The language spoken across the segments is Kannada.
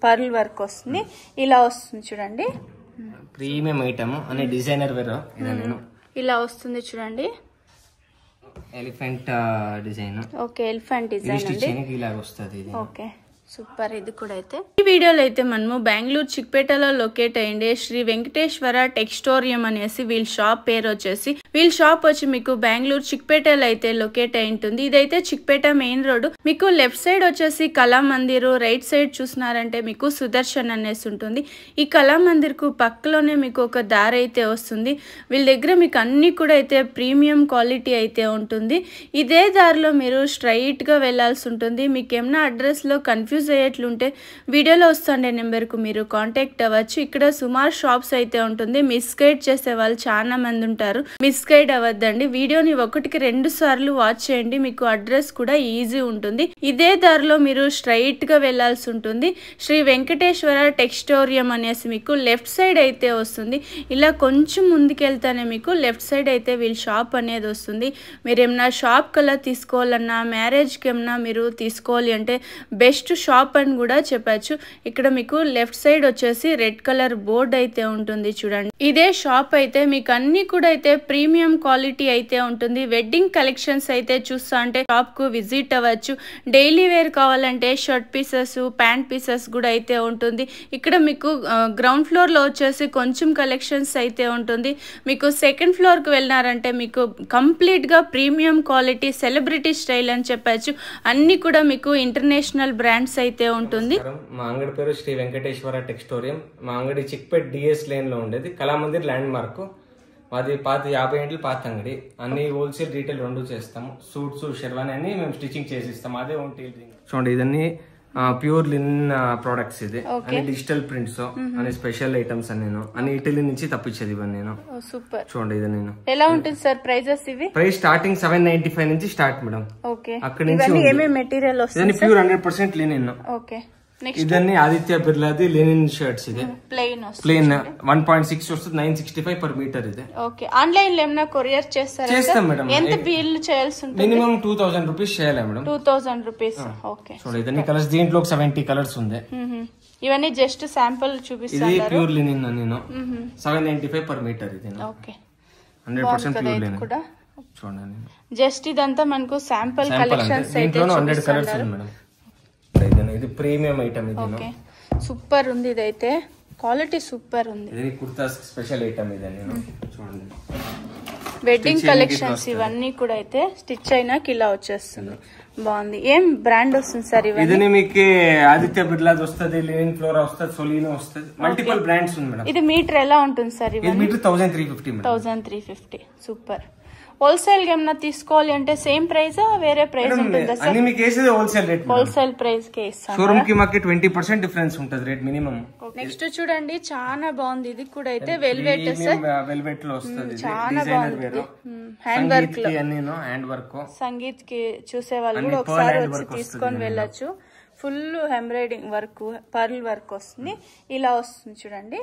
పర్ల్ వర్క్ వస్తుంది, ఇలా వస్తుంది చూడండి. ప్రీమియం ఐటమ్ అనే డిజైనర్ వేర్ ఇలా వస్తుంది చూడండి. Elephant design. Okay, elephant design అండి. ఇలాగ వస్తుంది. Okay, super. ఇది కూడా అయితే ఈ వీడియోలో అయితే మనము బెంగళూరు చిక్పేటలో లొకేట్ అయ్యిండే శ్రీ వెంకటేశ్వర టెక్స్టోరియం అనేసి వీళ్ళ షాప్ పేరు వచ్చేసి. వీళ్ళ షాప్ వచ్చి మీకు బెంగళూరు చిక్పేటలో అయితే లొకేట్ అయి ఉంటుంది. ఇదైతే చిక్పేట మెయిన్ రోడ్. మీకు లెఫ్ట్ సైడ్ వచ్చేసి కళామందిర్, రైట్ సైడ్ చూసినారంటే మీకు సుదర్శన్ అనేసి ఉంటుంది. ఈ కళామందిర్ కు పక్కలోనే మీకు ఒక దారి అయితే వస్తుంది. వీళ్ళ దగ్గర మీకు అన్ని కూడా అయితే ప్రీమియం క్వాలిటీ అయితే ఉంటుంది. ఇదే దారిలో మీరు స్ట్రైట్ గా వెళ్లాల్సి ఉంటుంది. మీకు ఏమైనా అడ్రస్ లో కన్ఫ్యూజ్ అయ్యేట్లుంటే వీడియోలో వస్తుండే నెంబర్కు మీరు కాంటాక్ట్ అవ్వచ్చు. ఇక్కడ సుమారు షాప్స్ అయితే ఉంటుంది. మిస్గైడ్ చేసే వాళ్ళు చాలా మంది ఉంటారు. మిస్గైడ్ అవ్వద్దండి. వీడియోని 1-2 సార్లు వాచ్ చేయండి. మీకు అడ్రస్ కూడా ఈజీ ఉంటుంది. ఇదే దారిలో మీరు స్ట్రైట్ గా వెళ్లాల్సి ఉంటుంది. శ్రీ వెంకటేశ్వర టెక్స్టోరియం అనేసి మీకు లెఫ్ట్ సైడ్ అయితే వస్తుంది. ఇలా కొంచెం ముందుకెళ్తానే మీకు లెఫ్ట్ సైడ్ అయితే వీళ్ళ షాప్ అనేది వస్తుంది. మీరు ఏమన్నా షాప్ కల్లా తీసుకోవాలన్నా, మ్యారేజ్కి ఏమన్నా మీరు తీసుకోవాలి అంటే బెస్ట్ షాప్ అని కూడా చెప్పచ్చు. ఇక్కడ మీకు లెఫ్ట్ సైడ్ వచ్చేసి రెడ్ కలర్ బోర్డ్ అయితే ఉంటుంది చూడండి. ఇదే షాప్ అయితే మీకు అన్ని కూడా అయితే ప్రీమియం క్వాలిటీ అయితే ఉంటుంది. వెడ్డింగ్ కలెక్షన్స్ అయితే చూస్తా అంటే షాప్ కు విజిట్ అవ్వచ్చు. డైలీ వేర్ కావాలంటే షర్ట్ పీసెస్, ప్యాంట్ పీసెస్ కూడా అయితే ఉంటుంది. ఇక్కడ మీకు గ్రౌండ్ ఫ్లోర్ లో వచ్చేసి కొంచెం కలెక్షన్స్ అయితే ఉంటుంది. మీకు సెకండ్ ఫ్లోర్ కు వెళ్ళినారంటే మీకు కంప్లీట్ గా ప్రీమియం క్వాలిటీ సెలబ్రిటీ స్టైల్ అని చెప్పచ్చు. అన్ని కూడా మీకు ఇంటర్నేషనల్ బ్రాండ్స్ అయితే ఉంటుంది. మా అంగడి పేరు శ్రీ వెంకటేశ్వర టెక్స్టోరియం. మా అంగడి చిక్పేట్ డిఎస్ లైన్ లో ఉండేది. కళామందిర్ ల్యాండ్ మార్క్ మాది. 50 ఏండ్లు పాత అంగడి. అన్ని హోల్సేల్ రీటైల్ 2 చేస్తాము. సూట్స్, షెర్వానీ అన్ని మేము స్టిచింగ్ చేసిస్తాము. అదే ఓన్ టైలరింగ్. చూడండి, ఇదన్నీ ప్యూర్ లినన్ ప్రొడక్ట్స్. ఇది అన్ని డిజిటల్ ప్రింట్స్, అన్ని స్పెషల్ ఐటమ్స్ అన్ని ఇటలీ నుంచి తప్పించేది ఇవన్నీ నేను. సూపర్. చూడండి, ఇది నేను ఎలా ఉంటుంది సార్ ప్రైజెస్? ఇవి ప్రైస్ స్టార్టింగ్ 795 నుంచి స్టార్ట్ మేడం. ఓకే, అక్కడ నుంచి ఏమేం మెటీరియల్ వస్తుంది? ప్యూర్ 100% లినన్. ఓకే, ఇదన్నీ ఆదిత్య బిర్లాది లెనిన్ షర్ట్స్. ఇది ప్లెయిన్ 1.6 వస్తుంది. 965 per మీటర్. ఇది ఓకే. ఆన్లైన్ లో ఏమైనా కొరియర్ చేస్తారా? చేస్తాం మేడం. ఎంత బిల్ చేయాల్సి ఉంటుంది? మినిమం 2000 రూపీస్ చేయాలి మేడం. 2000 రూపీస్. ఓకే. చూడండి, ఇదన్నీ కలర్స్. దీంట్లో 70 కలర్స్ ఉంది. ఇవన్నీ జస్ట్ శాంపుల్ చూపిస్తాను. ఇది ప్యూర్ లినన్ నేను 795 per మీటర్. ఇది ఓకే, 100% ప్యూర్ లినన్ కూడా. చూడండి, జస్ట్ ఇదంతా మనకు శాంపుల్ కలెక్షన్స్ అయితే 100 కలర్స్ ఉంది మేడం. ఇది ప్రీమియం ఐటమ్. ఇది సూపర్ ఉంది. ఇదైతే క్వాలిటీ సూపర్ ఉంది. ఇది కుర్తా స్పెషల్ ఐటమ్. ఇది చూడండి, వెడ్డింగ్ కలెక్షన్స్ ఇవన్నీ కూడా అయితే స్టిచ్ అయినాక ఇలా వచ్చేస్తుంది. బాగుంది. ఏం బ్రాండ్ వస్తుంది సార్ ఇవన్నీ? ఇది మీకు ఆదిత్య బిర్లా వస్తుంది, లినన్ ఫ్లోరా వస్తుంది, సొలీనో వస్తుంది. మల్టిపుల్ బ్రాండ్స్ ఉంది మేడం. ఇది మీటర్ ఎలా ఉంటుంది సార్? ఇది మీటర్ 1350 మేడం. 1350. సూపర్. హోల్సేల్ గా ఏమన్నా తీసుకోవాలి అంటే సేమ్ ప్రైస్ వేరే ప్రైస్ ఉంటుందా సార్? అన్ని మీకు వేసేది హోల్సేల్ రేట్. హోల్సేల్ ప్రైస్ కే ఇస్తాం. షోరూమ్ కి మాకు 20% డిఫరెన్స్ ఉంటుంది రేట్ మినిమం. నెక్స్ట్ చూడండి, చాలా బాగుంది. ఇది కూడా అయితే వెల్వెట్ సార్. వెల్వెట్ లో వస్తుంది. చాలా బాగుంది. హ్యాండ్ వర్క్ లో హ్యాండ్ వర్క్. సంగీత్ కి చూసే వాళ్ళు కూడా ఒకసారి వచ్చి తీసుకొని వెళ్ళొచ్చు. Full embroidering work, pearl work వస్తుంది. ఇలా వస్తుంది చూడండి.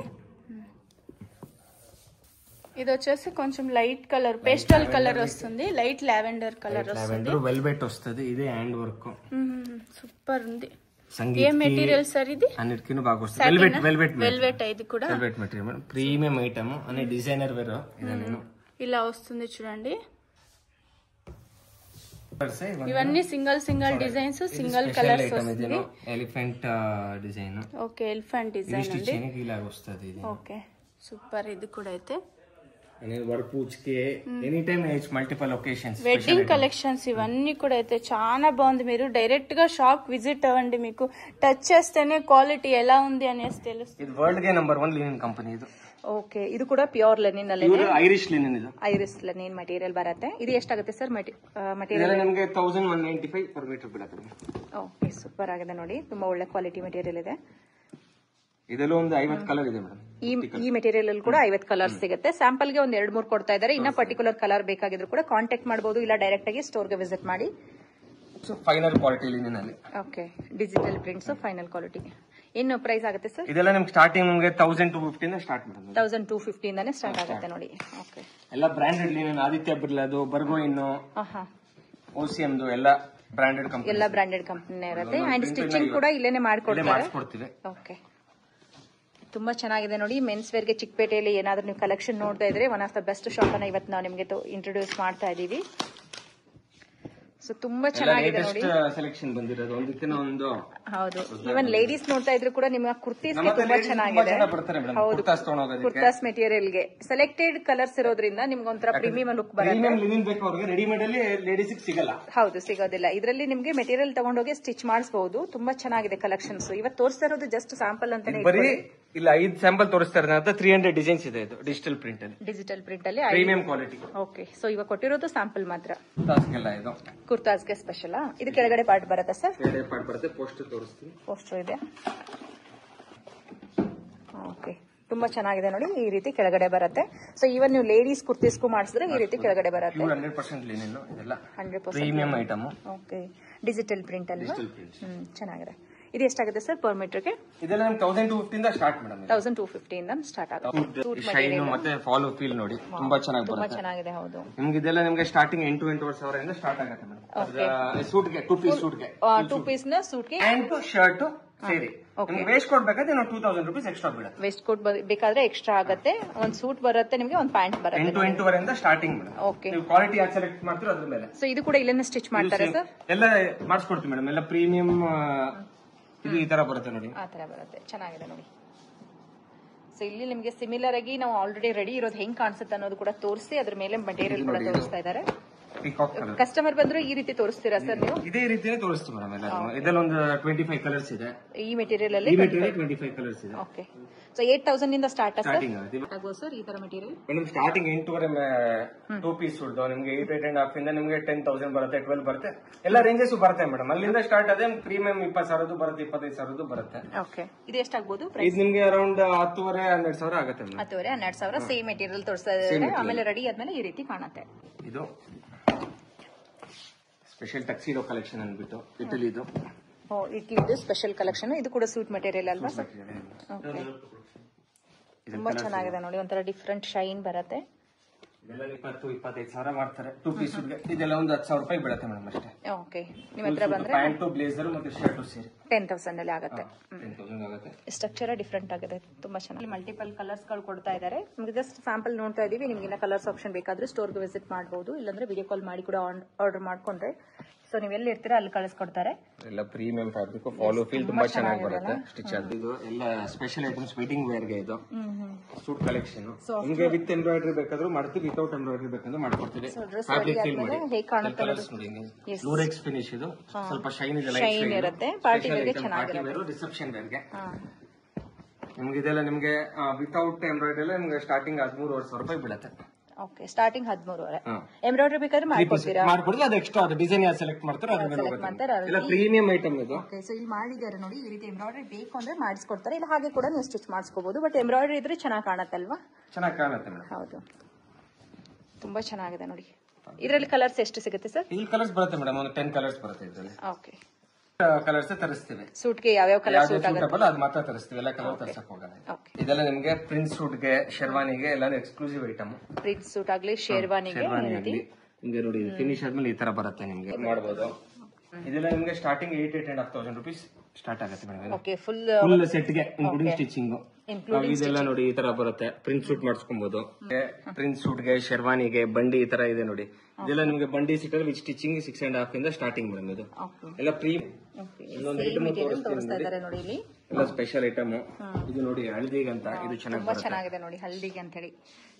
ఇది వచ్చేసి కొంచెం లైట్ కలర్, పేస్టల్ కలర్ వస్తుంది. లైట్ లావెండర్ కలర్ వస్తుంది. వెల్వెట్ వస్తుంది. ఇది హ్యాండ్ వర్క్. సూపర్ ఉంది. ఏ మెటీరియల్ సార్ ఇది? అన్నిటికీ బాగా వస్తుంది. Velvet velvet. ఇది కూడా వెల్వెట్ మెటీరియల్. ప్రీమియం ఐటమ్ అనే డిజైనర్ వేర్. ఇలా వస్తుంది చూడండి. ఇవన్నీ సింగిల్ డిజైన్స్, సింగిల్ కలర్స్ వస్తుంది. Elephant design. Okay, elephant design అండి. ఇలాగ వస్తుంది. Okay, super. ఇది కూడా అయితే మల్టిపుల్ ఒకేషన్స్, వెడ్డింగ్ కలెక్షన్స్ ఇవన్నీ కూడా అయితే చాలా బాగుంది. మీరు డైరెక్ట్ గా షాప్ విజిట్ అవ్వండి. మీకు టచ్ చేస్తేనే ಕ್ವಾಲಿಟಿ ఎలా ఉంది అనేసి తెలుస్తుంది. ಇದು ವರ್ಲ್ಡ್ ಗೆ ನಂಬರ್ 1 ಲಿನನ್ ಕಂಪನಿ ಇದು. ಓಕೆ, ಇದು ಕೂಡ ಪ್ಯೂರ್ ಲಿನನ್ ಅಲ್ಲೇ? Irish linen. ಇದು ಐರಿಷ್ ಲಿನನ್ ಮಟೀರಿಯಲ್ ಬರುತ್ತೆ. ಇದು ಎಷ್ಟಾಗುತ್ತೆ ಸರ್ ಮಟೀರಿಯಲ್? ಇದೆಲ್ಲ ನಮಗೆ 1195 per ಮೀಟರ್ ಬೀಳುತ್ತೆ. ಓಕೆ, ಸೂಪರ್ ಆಗಿದೆ ನೋಡಿ. ತುಂಬಾ ಒಳ್ಳೆ ಕ್ವಾಲಿಟಿ ಮೆಟೀರಿಯಲ್ ಇದೆ. ಇದೆಲ್ಲ ಒಂದು 50 ಕಲರ್ ಇದೆ ಮೇಡಮ್. ಈ ಮೆಟೀರಿಯಲ್ ಅಲ್ಲಿ ಕೂಡ 50 ಕಲರ್ ಸಿಗುತ್ತೆ. ಸ್ಯಾಂಪಲ್ ಗೆ ಒಂದು 2-3 ಕೊಡ್ತಾ ಇದ್ದಾರೆ. ಇನ್ನ ಪರ್ಟಿಕ್ಯುಲರ್ ಕಲರ್ ಬೇಕಾಗಿದ್ರು ಕೂಡ ಕಾಂಟ್ಯಾಕ್ಟ್ ಮಾಡಬಹುದು, ಇಲ್ಲ ಡೈರೆಕ್ಟ್ ಆಗಿ ಸ್ಟೋರ್ ಗೆ ವಿಸಿಟ್ ಮಾಡಿ. ಫೈನಲ್ ಕ್ವಾಲಿಟಿ ಲಿನನ್ ಅಲ್ಲಿ. Okay, digital prints final quality. ಏನು ಪ್ರೈಸ್ ಆಗುತ್ತೆ ಸರ್? ಇದೆಲ್ಲ ನಿಮಗೆ ಸ್ಟಾರ್ಟಿಂಗ್ ನಿಮಗೆ 1250 ಇಂದ ಸ್ಟಾರ್ಟ್ ಮಾಡೋದು. 1250 ಇಂದಾನೆ ಸ್ಟಾರ್ಟ್ ಆಗುತ್ತೆ ನೋಡಿ. ಓಕೆ, ಎಲ್ಲ ಬ್ರಾಂಡೆಡ್ ಲಿನನ್. ಆದಿತ್ಯ ಬಿರ್ಲಾದು, ಬರ್ಗೋಯಿನ್, ಓಸಿಎಂ ಎಲ್ಲ ಬ್ರಾಂಡೆಡ್ ಕಂಪನಿ ಎಲ್ಲ ಬ್ರಾಂಡೆಡ್ ಕಂಪನಿ ಇರುತ್ತೆ ಅಂಡ್ ಸ್ಟಿಚಿಂಗ್ ಕೂಡ ಇಲ್ಲೇನೆ ಮಾಡಿಕೊಡ್ತೀವಿ. ಓಕೆ, ತುಂಬಾ ಚೆನ್ನಾಗಿದೆ ನೋಡಿ. ಮೆನ್ಸ್ ವೇರ್ಗೆ ಚಿಕ್ಕಪೇಟೆಯಲ್ಲಿ ಏನಾದ್ರೂ ನೀವು ಕಲೆಕ್ಷನ್ ನೋಡ್ತಾ ಇದ್ರೆ one of the best shop ಅನ್ನ ಇವತ್ತು ನಾವು ನಿಮ್ಗೆ ಇಂಟ್ರೊಡ್ಯೂಸ್ ಮಾಡ್ತಾ ಇದೀವಿ. ಸೊ ತುಂಬಾ ಚೆನ್ನಾಗಿದೆ ನೋಡಿ, ಸೆಲೆಕ್ಷನ್ ಬಂದಿರೋದು ಒಂದಕ್ಕಿಂತ ಒಂದು. ಹೌದು, ಇವನ್ ಲೇಡೀಸ್ ನೋಡ್ತಾ ಇದ್ರು ಕೂಡ ನಿಮ್ಮ ಕುರ್ತೀಸ್ಗೆ ತುಂಬಾ ಚೆನ್ನಾಗಿದೆ. ಹೌದು, ಕುರ್ತಾಸ್ ಮೆಟೀರಿಯಲ್ಗೆ ಸೆಲೆಕ್ಟೆಡ್ ಕಲರ್ಸ್ ಇರೋದ್ರಿಂದ ನಿಮ್ಗೆ ಒಂಥರ ಪ್ರೀಮಿಯಂ ಲುಕ್ ಬರುತ್ತೆ. ರೆಡಿಮೇಡ್ ಅಲ್ಲಿ ಲೇಡೀಸ್ ಸಿಗಲ್ಲ. ಹೌದು, ಸಿಗೋದಿಲ್ಲ. ಇದರಲ್ಲಿ ನಿಮ್ಗೆ ಮೆಟೀರಿಯಲ್ ತಗೊಂಡೋಗಿ ಸ್ಟಿಚ್ ಮಾಡಿಸಬಹುದು. ತುಂಬಾ ಚೆನ್ನಾಗಿದೆ ಕಲೆಕ್ಷನ್ಸ್. ಇವತ್ತು ತೋರಿಸ್ತಾ ಇರೋದು ಜಸ್ಟ್ ಸ್ಯಾಂಪಲ್ ಅಂತಾನೆ. ಇಲ್ಲ, 5 ಸ್ಯಾಂಪಲ್ ತೋರಿಸ್ತಾ ಇರೋದು. 300 ಡಿಸೈನ್ಸ್ ಇದೆ. ಇದು ಡಿಜಿಟಲ್ ಪ್ರಿಂಟ್ ಅಲ್ಲಿ, ಪ್ರೀಮಿಯಂ ಕ್ವಾಲಿಟಿ. ಓಕೆ, ಸೊ ಇವಾಗ ಕೊಟ್ಟಿರೋದು ಸ್ಯಾಂಪಲ್ ಮಾತ್ರ. ಇದು ಕುರ್ತಾಸ್ಗೆ ಸ್ಪೆಷಲ್. ಇದು ಕೆಳಗಡೆ ಪಾರ್ಟ್ ಬರುತ್ತೆ ಸರ್? ಕೆಳಗಡೆ ಪಾರ್ಟ್ ಬರುತ್ತೆ. ಪೋಸ್ಟರ್ ತೋರಿಸ್ತೀನಿ. ಪೋಸ್ಟರ್ ಇದೆ. ಓಕೆ, ತುಂಬಾ ಚೆನ್ನಾಗಿದೆ ನೋಡಿ. ಈ ರೀತಿ ಕೆಳಗಡೆ ಬರುತ್ತೆ. ಸೊ ಇವನ್ ನೀವು ಲೇಡೀಸ್ ಕುರ್ತೀಸ್ಗೂ ಮಾಡಿಸಿದ್ರೆ ಈ ರೀತಿ ಕೆಳಗಡೆ ಬರುತ್ತೆ. 100% ಲಿನೆನ್ ಇದೆಲ್ಲ 100% premium item. Okay, digital print ಅಲ್ವಾ? ಚೆನ್ನಾಗಿದೆ. ಇದು ಎಷ್ಟಾಗುತ್ತೆ ಸರ್ ಪರ್ ಮೀಟರ್ಗೆ? ಇದೆಲ್ಲ 1250 ಇಂದ ಸ್ಟಾರ್ಟ್ ಮೇಡಮ್. 1250 ಇಂದ ಸ್ಟಾರ್ಟ್ ಆಗುತ್ತೆ. ಶೈನ್ ಮತ್ತೆ ಫಾಲೋ ಫೀಲ್ ನೋಡಿ, ತುಂಬಾ ಚೆನ್ನಾಗಿ ತುಂಬಾ ಬರುತ್ತೆ. ಚೆನ್ನಾಗಿದೆ. ಹೌದು, ನಿಮ್ಗೆ ಇದೆಲ್ಲ ನಿಮ್ಗೆ ಸ್ಟಾರ್ಟಿಂಗ್ 8,000 ಇಂದ ಸ್ಟಾರ್ಟ್ ಆಗುತ್ತೆ ಮೇಡಮ್. ಸೂಟ್ಗೆ 2 ಪೀಸ್ ಸೂಟ್ಗೆ 2 ಪೀಸ್ ನ ಸೂಟ್ಗೆ ಪ್ಯಾಂಟ್ ಶರ್ಟ್ ಸೇರಿ. ನಿಮ್ಗೆ ವೇಸ್ಟ್ ಕೋಟ್ ಬೇಕಾದ್ರೆ 2000 ರೂಪೀಸ್ ಎಕ್ಸ್ಟ್ರಾ ಬೀಳುತ್ತೆ. ವೇಸ್ಟ್ ಕೋಟ್ ಬೇಕಾದ್ರೆ ಎಕ್ಸ್ಟ್ರಾ ಆಗುತ್ತೆ. ಒಂದು ಸೂಟ್ ಬರುತ್ತೆ ನಿಮಗೆ, ಒಂದು ಪ್ಯಾಂಟ್ ಬರುತ್ತೆ. 8,000 ಇಂದ ಸ್ಟಾರ್ಟಿಂಗ್ ಮೇಡಮ್. ಓಕೆ, ನೀವು ಕ್ವಾಲಿಟಿ ಯಾಕೆ ಸೆಲೆಕ್ಟ್ ಮಾಡ್ತೀರೋ ಅದ್ರ ಮೇಲೆ. ಸೊ ಇದು ಕೂಡ ಇಲ್ಲೇನೆ ಸ್ಟಿಚ್ ಮಾಡ್ತಾರೆ ಸರ್? ಎಲ್ಲ ಮಾಡಿಸ್ಕೊಡ್ತೀವಿ ಮೇಡಮ್. ಎಲ್ಲ ಪ್ರೀಮಿಯಂ. ಇದು ಈ ತರ ಬರುತ್ತೆ ನೋಡಿ, ಆ ತರ ಬರುತ್ತೆ. ಚೆನ್ನಾಗಿದೆ ನೋಡಿ. ಸೊ ಇಲ್ಲಿ ನಿಮ್ಗೆ ಸಿಮಿಲರ್ ಆಗಿ ನಾವು ಆಲ್ರೆಡಿ ರೆಡಿ ಇರೋದು ಹೆಂಗ್ ಕಾಣಿಸುತ್ತೆ ಅನ್ನೋದು ಕೂಡ ತೋರಿಸಿ ಅದ್ರ ಮೇಲೆ ಮೆಟೀರಿಯಲ್ ಕೂಡ ತೋರಿಸ್ತಾ ಇದ್ದಾರೆ. ಕಸ್ಟಮರ್ ಬಂದ್ರು ಈ ರೀತಿ ತೋರಿಸ್ತೀರಾ ಸರ್ ನೀವು? ಇದೇ ರೀತಿನೇ ತೋರಿಸ್ತೀವಿ ಮೇಡಮ್. ಇದೆಲ್ಲ ಒಂದು 25 ಕಲರ್ಸ್ ಇದೆ ಈ ಮೆಟೀರಿಯಲ್ ಅಲ್ಲಿ. 25 ಕಲರ್ಸ್ ಇದೆ. ಓಕೆ, ಸೊ 8,000 ಇಂದ ಸ್ಟಾರ್ಟ್ ಆಗ್ಬೋದು ಸರ್ ಈ ತರ ಮೆಟೀರಿಯಲ್. ಮೇಡಮ್ ಸ್ಟಾರ್ಟಿಂಗ್ 8,500 2 ಪೀಸ್ ಉಳ್ದು ನಿಮ್ಗೆ 8,500 ಇಂದ ನಿಮ್ಗೆ 10,000 ಬರುತ್ತೆ, 12 ಬರುತ್ತೆ. ಎಲ್ಲ ರೇಂಜಸ್ ಬರುತ್ತೆ ಮೇಡಮ್. ಅಲ್ಲಿಂದ ಸ್ಟಾರ್ಟ್ ಅದೇ ಪ್ರೀಮಿಯಂ 20,000 ಬರುತ್ತೆ, 25,000 ಬರುತ್ತೆ. ಓಕೆ, ಇದು ಎಷ್ಟಾಗಬಹುದು? ಇದು ನಿಮ್ಗೆ ಅರೌಂಡ್ 10,500-12,000 ಆಗುತ್ತೆ ಮೇಡಮ್. 10,500-12,000 ಸೇಮ್ ಮೆಟೀರಿಯಲ್ ತೋರಿಸ್ತಾ ಇದ್ದಾರೆ. ಆಮೇಲೆ ರೆಡಿ ಆದ್ಮೇಲೆ ಈ ರೀತಿ ಕಾಣುತ್ತೆ. ಇದು ಸ್ಪೆಷಲ್ ಟಕ್ಸಿಡೋ ಕಲೆಕ್ಷನ್ ಅಂದ್ಬಿಟ್ಟು ಇಟಲಿದು. ಇಟ್ಲಿದು ಸ್ಪೆಷಲ್ ಕಲೆಕ್ಷನ್. ಇದು ಕೂಡ ಸೂಟ್ ಮೆಟೀರಿಯಲ್ ಅಲ್ವಾ? ತುಂಬಾ ಚೆನ್ನಾಗಿದೆ ನೋಡಿ, ಒಂಥರ ಡಿಫ್ರೆಂಟ್ ಶೈನ್ ಬರುತ್ತೆ. ಇದೆಲ್ಲ 20,000-25,000 ಮಾಡ್ತಾರೆ 2 ಪೀಸ್. ಇದೆಲ್ಲ ಒಂದು 10,000 ರೂಪಾಯಿ ಬೀಳುತ್ತೆ ಮೇಡಮ್ ಅಷ್ಟೇ. ಓಕೆ, ನಿಮ್ಮ ಹತ್ರ ಬಂದ್ರೆ ಪ್ಯಾಂಟು ಬ್ಲೇಸರ್ ಮತ್ತೆ ಶರ್ಟ್ ಸೇರಿ 10,000 ಅಲ್ಲಿ ಆಗುತ್ತೆ. 10,000 ಆಗುತ್ತೆ. ಸ್ಟ್ರಕ್ಚರ್ ಡಿಫ್ರೆಂಟ್ ಆಗಿದೆ, ತುಂಬಾ ಚೆನ್ನಾಗಿ. ಮಲ್ಟಿಪಲ್ ಕಲರ್ಸ್ ಗಳು ಕೊಡ್ತಾ ಇದ್ದಾರೆ. ನಿಮಗೆ ಜಸ್ಟ್ ಸ್ಯಾಂಪಲ್ ನೋಡ್ತಾ ಇದೀವಿ. ನಿಮ್ಗೆ ಕಲರ್ಸ್ ಆಪ್ಷನ್ ಬೇಕಾದ್ರೆ ಸ್ಟೋರ್ಗೆ ವಿಸಿಟ್ ಮಾಡಬಹುದು, ಇಲ್ಲಾಂದ್ರೆ ವಿಡಿಯೋ ಕಾಲ್ ಮಾಡಿ ಕೂಡ ಆರ್ಡರ್ ಮಾಡ್ಕೊಂಡ್ರೆ ಸೊ ನೀವು ಎಲ್ಲಿ ಇರ್ತೀರಾ ಅಲ್ಲಿ ಕಳಿಸ್ಕೊಡ್ತಾರೆ. ಎಲ್ಲ ಪ್ರೀಮಿಯಂ ಫ್ಯಾಬ್ರಿಕ್, ಫಾಲೋ ಫೀಲ್ ತುಂಬಾ ಚೆನ್ನಾಗಿ ಬರುತ್ತೆ. ಸ್ಟಿಚ್ ಆಗಿ ಇದು ಎಲ್ಲ ಸ್ಪೆಷಲ್ ಐಟಮ್ಸ್ ವೆಡ್ಡಿಂಗ್ ವೇರ್ ಗೆ. ಇದು ಸೂಟ್ ಕಲೆಕ್ಷನ್ ನಿಮಗೆ ವಿತ್ ಎಂಬ್ರಾಯ್ಡರಿ ಬೇಕಾದ್ರೂ ಮಾಡ್ತೀವಿ, ವಿತೌಟ್ ಎಂಬ್ರಾಯ್ಡರಿ ಬೇಕಂದ್ರೆ ಮಾಡ್ಕೊಡ್ತೀವಿ. ಫ್ಯಾಬ್ರಿಕ್ ಫೀಲ್ ಮಾಡಿ ಕಲರ್ಸ್ ನೋಡಿ. ಲೂರೆಕ್ಸ್ ಫಿನಿಶ್ ಇದು, ಸ್ವಲ್ಪ ಶೈನ್ ಇದೆ, ಲೈಟ್ ಶೈನ್ ಇರುತ್ತೆ. ಪಾರ್ಟಿ ವೇರ್ ಗೆ ಚೆನ್ನಾಗಿರುತ್ತೆ. ರಿಸೆಪ್ಷನ್ ವೇರ್ ಗೆ ನಿಮ್ಗೆ ಇದೆಲ್ಲ ನಿಮ್ಗೆ ವಿತೌಟ್ ಎಂಬ್ರಾಯ್ಡರಿ ಎಲ್ಲ ನಿಮ್ಗೆ ಸ್ಟಾರ್ಟಿಂಗ್ 13,500 ರೂಪಾಯಿ ಬೀಳುತ್ತೆ. Okay, starting 13,500. ಎಂಬ್ರಾಯ್ಡರಿ ಬೇಕಾದ್ರೆ ಮಾಡ್ಕೊಡ್ತೀರಾ? ಮಾಡ್ಕೊಡ್ತೀವಿ, ಅದು ಎಕ್ಸ್ಟ್ರಾ. ಅದು ಡಿಸೈನ್ ಯಾರು ಸೆಲೆಕ್ಟ್ ಮಾಡ್ತಾರೆ ಎಲ್ಲ ಪ್ರೀಮಿಯಂ ಐಟಮ್ ಇದು. ಓಕೆ, ಸೊ ಇಲ್ಲಿ ಮಾಡಿದ್ದಾರೆ ನೋಡಿ. ಈ ರೀತಿ ಎಂಬ್ರಾಯ್ಡರಿ ಬೇಕು ಅಂದ್ರೆ ಮಾಡಿಸ್ಕೊಡ್ತಾರೆ, ಇಲ್ಲ ಹಾಗೆ ಕೂಡ ನೀವು ಸ್ಟಿಚ್ ಮಾಡಿಸ್ಕೋಬಹುದು. ಬಟ್ ಎಂಬ್ರಾಯ್ಡರಿ ಇದ್ರೆ ಚೆನ್ನಾಗಿ ಕಾಣತ್ತಲ್ವಾ? ಚೆನ್ನಾಗಿ ಕಾಣುತ್ತೆ ಮೇಡಮ್. ಹೌದು, ತುಂಬಾ ಚೆನ್ನಾಗಿದೆ ನೋಡಿ. ಇದರಲ್ಲಿ ಕಲರ್ಸ್ ಎಷ್ಟು ಸಿಗುತ್ತೆ ಸರ್? ಈ ಕಲರ್ಸ್ ಬರುತ್ತೆ ಮೇಡಮ್, ಒಂದು 10 ಕಲರ್ಸ್ ಬರುತ್ತೆ ಇದರಲ್ಲಿ. Okay, colours ತರಿಸ್ತೀವಿ. ಸೂಟ್ಗೆ ಯಾವ್ಯಾವ ಕಲರ್ ಸೂಟ್ ಆಗುತ್ತೆ ಅದು ಮಾತ್ರ ತರಿಸ್ತೀವಿ, ಎಲ್ಲ ಕಲರ್ ತರ್ಸಕ್ ಹೋಗಲ್ಲ. ಇದೆಲ್ಲ ನಿಮ್ಗೆ ಪ್ರಿಂಟ್ ಸೂಟ್ಗೆ, ಶೆರ್ವಾನಿಗೆ ಎಲ್ಲ ಎಕ್ಸ್ಕ್ಲೂಸಿವ್ ಐಟಮ್. ಪ್ರಿಂಟ್ ಸೂಟ್ ಆಗ್ಲಿ, ಶೇರ್ವಾನಿಗೆ ನಿಮ್ಗೆ ನೋಡಿ ಫಿನಿಶ್ ಆದ್ಮೇಲೆ ಈ ತರ ಬರುತ್ತೆ, ನಿಮ್ಗೆ ಮಾಡಬಹುದು. ಇದೆಲ್ಲ ನಿಮ್ಗೆ ಸ್ಟಾರ್ಟಿಂಗ್ 8,500 ರೂಪೀಸ್ ಸ್ಟಾರ್ಟ್ ಆಗುತ್ತೆ ಮೇಡಮ್. ಓಕೆ, ಫುಲ್ ಸೆಟ್ ಗೆ ಇನ್ಕ್ಲೂಡಿಂಗ್ ಸ್ಟಿಚಿಂಗ್ ಇದೆಲ್ಲ ನೋಡಿ ಈ ತರ ಬರುತ್ತೆ. ಪ್ರಿಂಟ್ ಸೂಟ್ ಮಾಡಿಸ್ಕೊಬಹುದು. ಪ್ರಿಂಟ್ ಸೂಟ್ ಗೆ, ಶೆರ್ವಾನಿಗೆ, ಬಂಡಿ ಈ ತರ ಇದೆ ನೋಡಿ. ಇದೆಲ್ಲ ನಿಮ್ಗೆ ಬಂಡಿ ಸಿಕ್ಕಲ್ಲಿ ವಿತ್ ಸ್ಟಿಚಿಂಗ್ 6.5 ಇಂದ ಸ್ಟಾರ್ಟಿಂಗ್ ಮೇಡಮ್. ಇದು ಎಲ್ಲ ಪ್ರೀ ಇನ್ನೊಂದು ಐಟಮ್ ನೋಡಿ, ಎಲ್ಲ ಸ್ಪೆಷಲ್ ಐಟಮ್. ಇದು ನೋಡಿ ಹಳದಿಗೆ ಅಂತ, ಇದು ಚೆನ್ನಾಗಿದೆ ನೋಡಿ, ಹಲ್ದಿಗೆ ಅಂತ ಹೇಳಿ.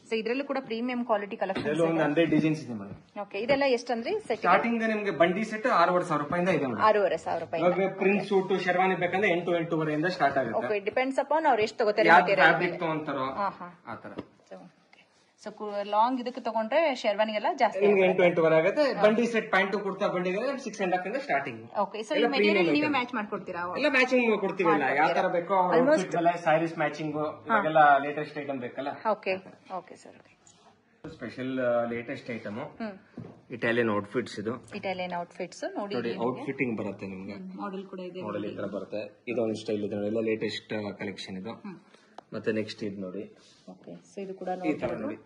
ಸೊ ಇದ್ರಲ್ಲೂ ಕೂಡ ಪ್ರೀಮಿಯಂ ಕ್ವಾಲಿಟಿ ಕಲೆಕ್ಷನ್. ಒಂದು 100 ಡಿಸೈನ್ಸ್ ಇದೆ ಮೇಡಮ್. ಓಕೆ, ಇದೆಲ್ಲ ಎಷ್ಟಂದ್ರೆ ಸ್ಟಾರ್ಟಿಂಗ್ ನಿಮ್ಗೆ ಬಂಡಿ ಸೆಟ್ 6,500 ರೂಪಾಯಿಂದ ಇದೆ ಮೇಡಮ್. 6,500 ರೂಪಾಯಿ. ಪ್ರಿಂಟ್ ಸೂಟ್, ಶೆರ್ವಾನಿ ಬೇಕಂದ್ರೆ 8,000-8,500 ಇಂದ ಸ್ಟಾರ್ಟ್ ಆಗುತ್ತೆ. ಓಕೆ, ಡಿಪೆಂಡ್ಸ್ ಅಪಾನ್ ಅವ್ರು ಎಷ್ಟು ತಗೋತಾರೆ, ಫ್ಯಾಬ್ರಿಕ್ ತಗೊಂತಾರೋ ಆತರ. ಸೊ ಲಾಂಗ್ ಇದಕ್ಕೆ ತಗೊಂಡ್ರೆ ಶೆರ್ವಾನಿಗೆಲ್ಲ ಜಾಸ್ತಿ 8,000-8,500 ಆಗುತ್ತೆ. ಬಂಡಿ ಸೆಟ್, ಪ್ಯಾಂಟು, ಕುರ್ತಾ, ಬಂಡಿಗೆ 6.5 ಇಂದ ಸ್ಟಾರ್ಟಿಂಗ್. ಓಕೆ, ಸೊ ಈ ಮೆಟೀರಿಯಲ್ ನೀವೇ ಮ್ಯಾಚ್ ಮಾಡ್ಕೊಡ್ತೀರಾ? ಎಲ್ಲ ಮ್ಯಾಚಿಂಗ್ ಕೊಡ್ತೀವಿ, ಯಾವ ತರ ಬೇಕೋ ಸ್ಟೈಲಿಶ್ ಮ್ಯಾಚಿಂಗ್. ಇವಾಗೆಲ್ಲ ಲೇಟೆಸ್ಟ್ ಐಟಮ್ ಬೇಕಲ್ಲ. Okay, okay sir. Special latest item Italian outfits. ಇದು ಇಟಾಲಿಯನ್ ಔಟ್ಫಿಟ್ಸ್ ನೋಡಿ, ಔಟ್ಫಿಟ್ಟಿಂಗ್ ಬರುತ್ತೆ ನಿಮ್ಗೆ. ಮಾಡೆಲ್ ಕೂಡ ಇದೆ, ಮಾಡೆಲ್ ಈ ತರ ಬರುತ್ತೆ. ಇದೊಂದು ಸ್ಟೈಲ್ ಇದೆ, ಎಲ್ಲ ಲೇಟೆಸ್ಟ್ ಕಲೆಕ್ಷನ್ ಇದು. ಮತ್ತೆ ನೆಕ್ಸ್ಟ್ ಇದು ನೋಡಿ. ಓಕೆ, ಸೊ ಇದು ಕೂಡ ಈ ತರ ನೋಡಿ,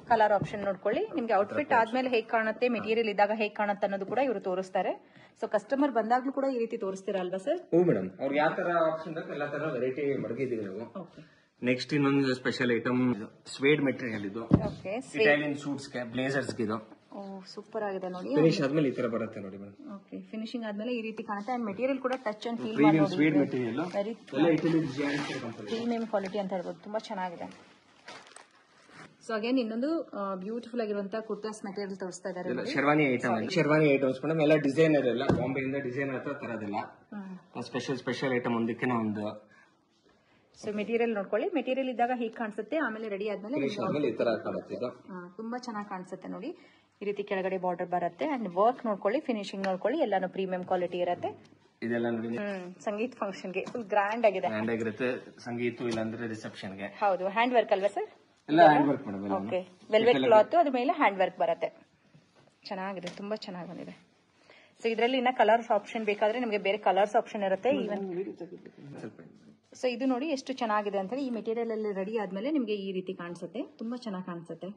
ಕಲರ್ ಆಪ್ಷನ್ ನೋಡ್ಕೊಳ್ಳಿ. ನಿಮ್ಗೆ ಔಟ್ಫಿಟ್ ಆದ್ಮೇಲೆ ಹೇಗ್ ಕಾಣುತ್ತೆ, ಮೆಟೀರಿಯಲ್ ಇದ್ದಾಗ ಹೇಗ್ ಕಾಣುತ್ತೆ ಅನ್ನೋದು ಕೂಡ ಇವರು ತೋರಿಸ್ತಾರೆ. ಸೊ ಕಸ್ಟಮರ್ ಬಂದಾಗ್ಲೂ ಕೂಡ ಈ ರೀತಿ ತೋರಿಸ್ತೀರಾ ಅಲ್ವಾ ಸರ್? ಹ್ಞೂ ಮೇಡಮ್, ಅವ್ರಿಗೆ ಯಾವ ತರ ಆಪ್ಷನ್ ಬೇಕು ಎಲ್ಲಾ ತರ ವೆರೈಟಿ ಮಡಗಿದೀವಿ ನಾವು. ನೆಕ್ಸ್ಟ್ ಇನ್ನೊಂದು ಸ್ಪೆಷಲ್ ಐಟಮ್ ಸ್ವೇಡ್ ಮೆಟೀರಿಯಲ್ ಇದು. ಇಟಾಲಿಯನ್ ಸೂಟ್ಸ್ ಗೆ, ಬ್ಲೇಸರ್ಸ್ ಗೆ ಇದು ಸೂಪರ್ ಆಗಿದೆ ನೋಡಿ. ಫಿನಿಶ್ ಆದ್ಮೇಲೆ ಈ ತರ ಬರುತ್ತೆ ನೋಡಿ ಮೇಡಮ್. ಓಕೆ, ಫಿನಿಶಿಂಗ್ ಆದ್ಮೇಲೆ ಈ ರೀತಿ ಕಾಣುತ್ತೆ. ಅಂಡ್ ಮೆಟೀರಿಯಲ್ ಕೂಡ touch and feel premium suede material, very ಎಲ್ಲ Italian design company, premium quality ಅಂತ ಹೇಳ್ಬೋದು. ತುಂಬಾ ಚೆನ್ನಾಗಿದೆ. ಸೊ ಅಗೇನ್ ಇನ್ನೊಂದು ಬ್ಯೂಟಿಫುಲ್ ಆಗಿರುವಂತಹ ಕುರ್ತಾಸ್ ಮೆಟೀರಿಯಲ್ ತೋರಿಸ್ತಾ ಇದ್ದಾರೆ. Sherwani item, sherwani items madam ಎಲ್ಲ ಡಿಸೈನರ್, ಎಲ್ಲ ಬಾಂಬೆಯಿಂದ ಡಿಸೈನರ್ ಹತ್ರ ತರೋದಿಲ್ಲ. ಸ್ಪೆಷಲ್ ಐಟಮ್ ಒಂದಕ್ಕೆ ಒಂದು. ಸೊ ಮೆಟೀರಿಯಲ್ ನೋಡ್ಕೊಳ್ಳಿ, ಮೆಟೀರಿಯಲ್ ಇದ್ದಾಗ ಹೀಗೆ ಕಾಣಿಸುತ್ತೆ, ಆಮೇಲೆ ರೆಡಿ ಆದ್ಮೇಲೆ ಈ ತರ ಕಾಣುತ್ತೆ ಇದು. ತುಂಬಾ ಚೆನ್ನಾಗಿ ಕಾಣಿಸುತ್ತೆ ನೋಡಿ. ಈ ರೀತಿ ಕೆಳಗಡೆ ಬಾರ್ಡರ್ ಬರುತ್ತೆ. ಅಂಡ್ ವರ್ಕ್ ನೋಡ್ಕೊಳ್ಳಿ, ಫಿನಿಶಿಂಗ್ ನೋಡ್ಕೊಳ್ಳಿ, ಎಲ್ಲಾನು ಪ್ರೀಮಿಯಂ ಕ್ವಾಲಿಟಿ ಇರುತ್ತೆ. ಇದೆಲ್ಲ ನೋಡಿ ಸಂಗೀತ್ ಫಂಕ್ಷನ್ ಗೆ ಫುಲ್ ಗ್ರ್ಯಾಂಡ್ ಆಗಿದೆ. ಗ್ರ್ಯಾಂಡ್ ಆಗಿರುತ್ತೆ. ಸಂಗೀತ ಇಲ್ಲಾಂದ್ರೆ ರಿಸೆಪ್ಷನ್ ಗೆ. ಹೌದು, ಹ್ಯಾಂಡ್ ವರ್ಕ್ ಅಲ್ವಾ ಸರ್? ಎಲ್ಲ hand work madam. Okay, velvet cloth, ಅದ್ರ ಮೇಲೆ ಹ್ಯಾಂಡ್ ವರ್ಕ್ ಬರುತ್ತೆ. ಚೆನ್ನಾಗಿದೆ, ತುಂಬಾ ಚೆನ್ನಾಗಿ ಬಂದಿದೆ. ಸೊ ಇದರಲ್ಲಿ ಇನ್ನ ಕಲರ್ಸ್ ಆಪ್ಷನ್ ಬೇಕಾದ್ರೆ ನಿಮಗೆ ಬೇರೆ ಕಲರ್ಸ್ ಆಪ್ಷನ್ ಇರುತ್ತೆ. ಈವನ್ ಸೊ ಇದು ನೋಡಿ ಎಷ್ಟು ಚೆನ್ನಾಗಿದೆ ಅಂತ ಹೇಳಿ. ಈ ಮೆಟೀರಿಯಲ್ ಅಲ್ಲಿ ರೆಡಿ ಆದ್ಮೇಲೆ ನಿಮಗೆ ಈ ರೀತಿ ಕಾಣಿಸುತ್ತೆ, ತುಂಬಾ ಚೆನ್ನಾಗಿ ಕಾಣಿಸುತ್ತೆ.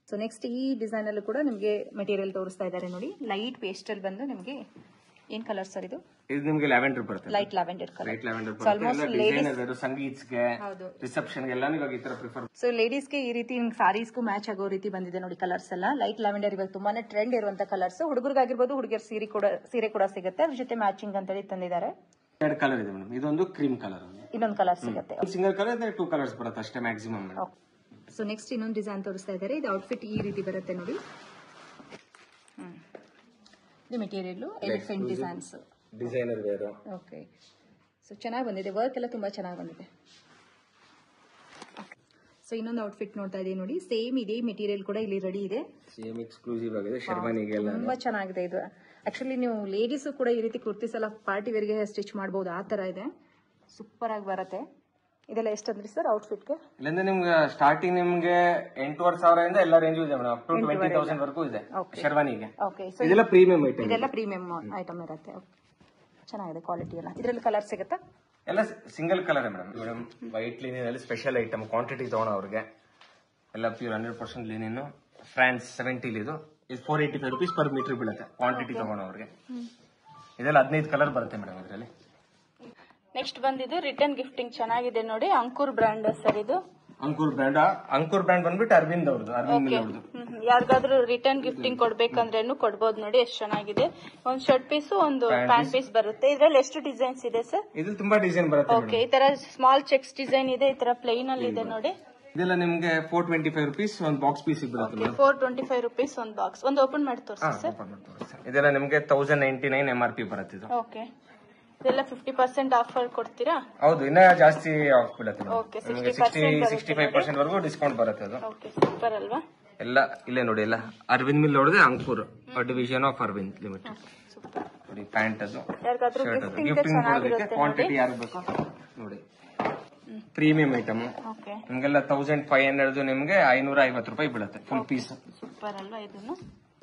ಸೊ ನೆಕ್ಸ್ಟ್ ಈ ಡಿಸೈನ್ ಅಲ್ಲೂ ಕೂಡ ನಿಮಗೆ ಮೆಟೀರಿಯಲ್ ತೋರಿಸ್ತಾ ಇದ್ದಾರೆ ನೋಡಿ. ಲೈಟ್ ಪೇಸ್ಟಲ್ ಬಂದು ನಿಮಗೆ ಏನ್ ಕಲರ್ ಸರ್ ಇದು? ಇದು ನಿಮಗೆ ಲ್ಯಾವೆಂಡರ್ ಬರುತ್ತೆ. Light lavender colour. Light lavender ಬರುತ್ತೆ. ಡಿಸೈನರ್ ಸಂಗೀತ್ಸ್ಗೆ, ರಿಸೆಪ್ಷನ್ ಗೆ ಎಲ್ಲ ಇವಾಗ ಈ ತರ ಪ್ರಿಫರ್. ಸೊ ಲೇಡೀಸ್ ಗೆ ಈ ರೀತಿ ಸಾರೀಸ್ಗೂ ಮ್ಯಾಚ್ ಆಗೋ ರೀತಿ ಬಂದಿದೆ ನೋಡಿ ಕಲರ್ಸ್ ಎಲ್ಲ. ಲೈಟ್ ಲ್ಯಾವೆಂಡರ್ ಇವಾಗ ತುಂಬಾನೇ ಟ್ರೆಂಡ್ ಇರುವಂತ ಕಲರ್ಸ್. ಹುಡುಗರಿಗಾಗಿರ್ಬೋದು, ಹುಡುಗಿಯರ್ ಸೀರೆ ಕೂಡ ಸಿಗುತ್ತೆ, ಅದ್ರ ಜೊತೆ ಮ್ಯಾಚಿಂಗ್ ಅಂತ ಹೇಳಿ ತಂದಿದ್ದಾರೆ. ಎರಡು ಕಲರ್ ಇದೆ ಮೇಡಮ್. ಇದೊಂದು ಕ್ರೀಮ್ ಕಲರ್, ಇನ್ನೊಂದು ಕಲರ್ ಸಿಗುತ್ತೆ. ಸಿಂಗಲ್ ಕಲರ್ 2 ಕಲರ್ಸ್ ಬರುತ್ತೆ ಅಷ್ಟೇ ಮ್ಯಾಕ್ಸಿಮಮ್ ಮೇಡಮ್. ಸೊ ನೆಕ್ಸ್ಟ್ ಇನ್ನೊಂದು ಡಿಸೈನ್ ತೋರಿಸ್ತಾ ಇದ್ದಾರೆ. ಇದು ಔಟ್ಫಿಟ್ ಈ ರೀತಿ ಬರುತ್ತೆ ನೋಡಿ. ಇದು material elephant designs, designer wear. Okay, so ಚೆನ್ನಾಗಿ ಬಂದಿದೆ. ವರ್ಕ್ ಎಲ್ಲ ತುಂಬಾ ಚೆನ್ನಾಗಿ ಬಂದಿದೆ. ಸೊ ಇನ್ನೊಂದು ಔಟ್ಫಿಟ್ ನೋಡ್ತಾ ಇದೀವಿ ನೋಡಿ. ಸೇಮ್ ಇದೇ ಮೆಟೀರಿಯಲ್ ಕೂಡ ಇಲ್ಲಿ ರೆಡಿ ಇದೆ. ಸೇಮ್ ಎಕ್ಸ್ಕ್ಲೂಸಿವ್ ಆಗಿದೆ. ಶರ್ವಾನಿಗೆಲ್ಲ ತುಂಬಾ ಚೆನ್ನಾಗಿದೆ ಇದು. ಆಕ್ಚುಲಿ ನೀವು ಲೇಡೀಸ್ ಕೂಡ ಈ ರೀತಿ ಕುರ್ತೀಸ್ ಎಲ್ಲ ಪಾರ್ಟಿ ವೇರ್ ಗೆ ಸ್ಟಿಚ್ ಮಾಡಬಹುದು, ಆ ತರ ಇದೆ. ಸೂಪರ್ ಆಗಿ ಬರುತ್ತೆ. ಇದೆಲ್ಲ ಎಷ್ಟಂದ್ರಿ ಸರ್ ಔಟ್ಫಿಟ್ ಗೆ? ಇಲ್ಲಿಂದ ನಿಮ್ಗೆ ಸ್ಟಾರ್ಟಿಂಗ್ ನಿಮ್ಗೆ 8,500 ಇಂದ ಎಲ್ಲ ರೇಂಜ್ ಇದೆ ಮೇಡಮ್. ಅಪ್ ಟು 20,000 ವರೆಗೂ ಇದೆ ಶರ್ವಾನಿಗೆ. ಇದೆಲ್ಲ ಪ್ರೀಮಿಯಂ ಐಟಮ್. ಇದೆಲ್ಲ ಪ್ರೀಮಿಯಂ ಐಟಮ್ ಇರುತ್ತೆ. ಚೆನ್ನಾಗಿದೆ ಕ್ವಾಲಿಟಿ ಎಲ್ಲ. ಇದರಲ್ಲಿ ಕಲರ್ ಸಿಗುತ್ತಾ? ಎಲ್ಲ single colour madam. White linen ಅಲ್ಲಿ ಸ್ಪೆಷಲ್ ಐಟಮ್ ಕ್ವಾಂಟಿಟಿ ತಗೋಣ ಅವ್ರಿಗೆ. ಎಲ್ಲ ಪ್ಯೂರ್ 100% ಲಿನಿನ್. ಫ್ರಾನ್ಸ್ 70 ಇದು 485 rupees per ಮೀಟರ್ ಬೀಳುತ್ತೆ ಕ್ವಾಂಟಿಟಿ ತಗೋಣ ಅವ್ರಿಗೆ. ಇದೆಲ್ಲ 15 ಕಲರ್ ಬರುತ್ತೆ ಮೇಡಮ್ ಇದರಲ್ಲಿ. ನೆಕ್ಸ್ಟ್ ಬಂದಿದ್ದು ರಿಟರ್ನ್ ಗಿಫ್ಟಿಂಗ್ ಚೆನ್ನಾಗಿದೆ ನೋಡಿ. ಅಂಕುರ್ ಬ್ರ್ಯಾಂಡ್ ಸರ್ ಇದು. ಅಂಕುರ್ ಬ್ರ್ಯಾಂಡ್ ಬಂದ್ಬಿಟ್ಟು ಅರವಿಂದ್ ಅವ್ರದ್ದು, ಅರವಿಂದ್ ಮಿಲ್ ಅವ್ರದ್ದು. ಯಾರಿಗಾದ್ರೂ ರಿಟರ್ನ್ ಗಿಫ್ಟಿಂಗ್ ಕೊಡ್ಬೇಕಂದ್ರೇನು ಕೊಡ್ಬೋದು ನೋಡಿ. ಎಷ್ಟು ಚೆನ್ನಾಗಿದೆ. ಒಂದು ಶರ್ಟ್ ಪೀಸ್, ಒಂದು ಪ್ಯಾಂಟ್ ಪೀಸ್ ಬರುತ್ತೆ. ಇದ್ರಲ್ಲಿ ಎಷ್ಟು ಡಿಸೈನ್ಸ್ ಇದೆ ಸರ್? ಇದು ತುಂಬಾ ಡಿಸೈನ್ ಬರುತ್ತೆ. ಓಕೆ, ಈ ತರ ಸ್ಮಾಲ್ ಚೆಕ್ಸ್ ಡಿಸೈನ್ ಇದೆ, ಈ ತರ ಪ್ಲೈನ್ ಅಲ್ಲಿ ಇದೆ ನೋಡಿ. ಇದೆಲ್ಲ ನಿಮ್ಗೆ 425 rupees ಒಂದು ಬಾಕ್ಸ್ ಪೀಸ್ ಬರುತ್ತೆ. 425 rupees ಒಂದು ಬಾಕ್ಸ್. ಒಂದು ಓಪನ್ ಮಾಡಿ ತೋರಿಸಿ ಸರ್. ಇದೆಲ್ಲ ನಿಮ್ಗೆ 1099 MRP ಬರುತ್ತೆ ಇದು. ಓಕೆ, ಇದೆಲ್ಲ 50% ಆಫರ್ ಕೊಡ್ತೀರಾ? ಹೌದು, ಇನ್ನ ಜಾಸ್ತಿ ಆಫ್ ಬೀಳುತ್ತೆ. ಓಕೆ, 65% ವರೆಗೂ ಡಿಸ್ಕೌಂಟ್ ಬರುತ್ತೆ ಅದು. ಓಕೆ, ಸೂಪರ್ ಅಲ್ವಾ? ಎಲ್ಲ ಇಲ್ಲೇ ನೋಡಿ. ಎಲ್ಲ ಅರವಿಂದ್ ಮಿಲ್ ನೋಡಿದ್ರೆ ಅಂಕುರ್ ಡಿವಿಷನ್ ಆಫ್ ಅರವಿಂದ್ ಲಿಮಿಟೆಡ್ ನೋಡಿ. ಪ್ಯಾಂಟ್ ಅದು, ಶರ್ಟ್ ಅದು ಗಿಫ್ಟಿಂಗ್ ಕೊಡೋದಕ್ಕೆ. ಕ್ವಾಂಟಿಟಿ ಯಾರು ಬೇಕೋ ನೋಡಿ. ಪ್ರೀಮಿಯಂ ಐಟಮ್ ನಿಮ್ಗೆಲ್ಲ 1500 ನಿಮ್ಗೆ 550 ರೂಪಾಯಿ ಬೀಳುತ್ತೆ ಫುಲ್ ಪೀಸ್. ಸೂಪರ್ ಅಲ್ವಾ? ಇದನ್ನು